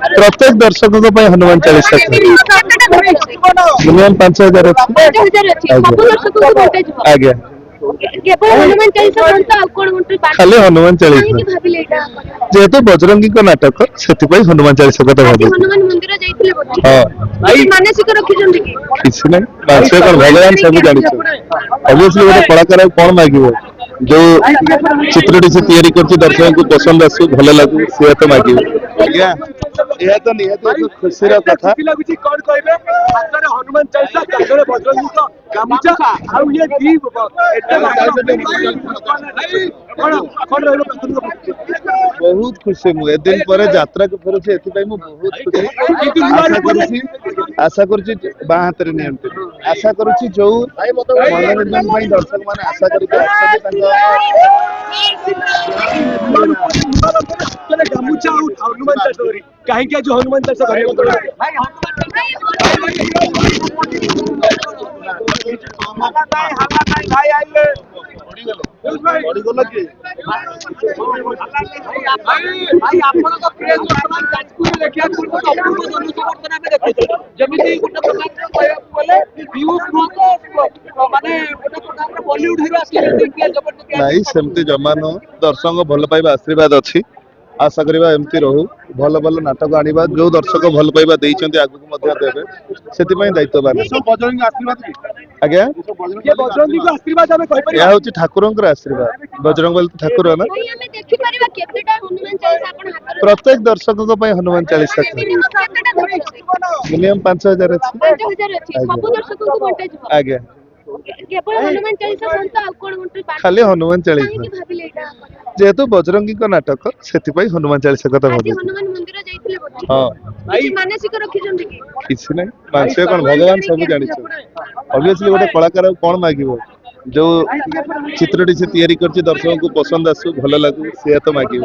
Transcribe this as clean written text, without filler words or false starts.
प्रत्येक दर्शक हनुमान चालीसा मिनिमम 5000 आज्ञा खाली हनुमान चालीसा जेहेतु बजरंगी को नाटक से हनुमान चालीसा कथा भावी किसी ना मानसिक भगवान सब जानी ऑब्वियसली गोटे कलाकार कौन मागिब जो चित्रटी से तैयारी कर दर्शक को पसंद आसू भल लगू सी तो मागिब आज्ञा यह तो निहत एक खुशी कथा हनुमान चालीसा बजरंगी को गामुचा आ ये दी बहुत खुशी मुझे दिन पर यात्रा को फेरुଛି एथि मु बहुत खुशी आशा करूची बा हाथ रे नियंत्रण आशा करूची जो मनोरंजन ପାଇଁ दर्शक माने आशा करी गामुचा हनुमान चालीसा कहीं जो हनुमान चालीसा भाई आइले भाई आपण तो प्रेस वर्तमान जाजपुर देखिया पूर्व अपूर्व जनसमर्थन में देखै जेमिति गुटे प्रकार बोले व्यूज को माने गुटे प्रकार बॉलीवुड हीरो आसी देखिया जबरदस्ती नहीं सेमती जमानो दर्शक भल पाइबा आशीर्वाद अच्छी आशा करिबा एमती रहू भल भल नाटक आनिबा जो दर्शक भल पाइबा देइचंती आगु को मध्य देबे सेति पई दायित्ववान बजरंगी आशीर्वाद आज्ञा ये बजरंगी को आशीर्वाद हमें कहि परिबा या होची ठाकुरंकर आशीर्वाद बजरंग बली ठाकुर ना भाई हमें देखि परिबा केतेटा हनुमान चालीसा आपण हाथ प्रत्येक दर्शक हनुमान चालीसा मिनिमम 5000 अच्छी 5000 अछि सब दर्शक को बंटा जिवो आज्ञा केवल हनुमान चालीसा संत आ कोन कोन खाली हनुमान चालीसा भाबिले एटा जेहेतु बजरंगी को नाटक से हनुमान चालीसा कथा भावी हनुमान मंदिर जाइथिले बोली हाँ भाई मानसिक रखिजंती कि किसी ना मानसिक कौन भगवान सब जानी ऑब्वियसली गोटे कलाकार कौन मागिब जो चित्रटी से तैयारी कर दर्शक को पसंद आसू भल लगू सी तो मागिब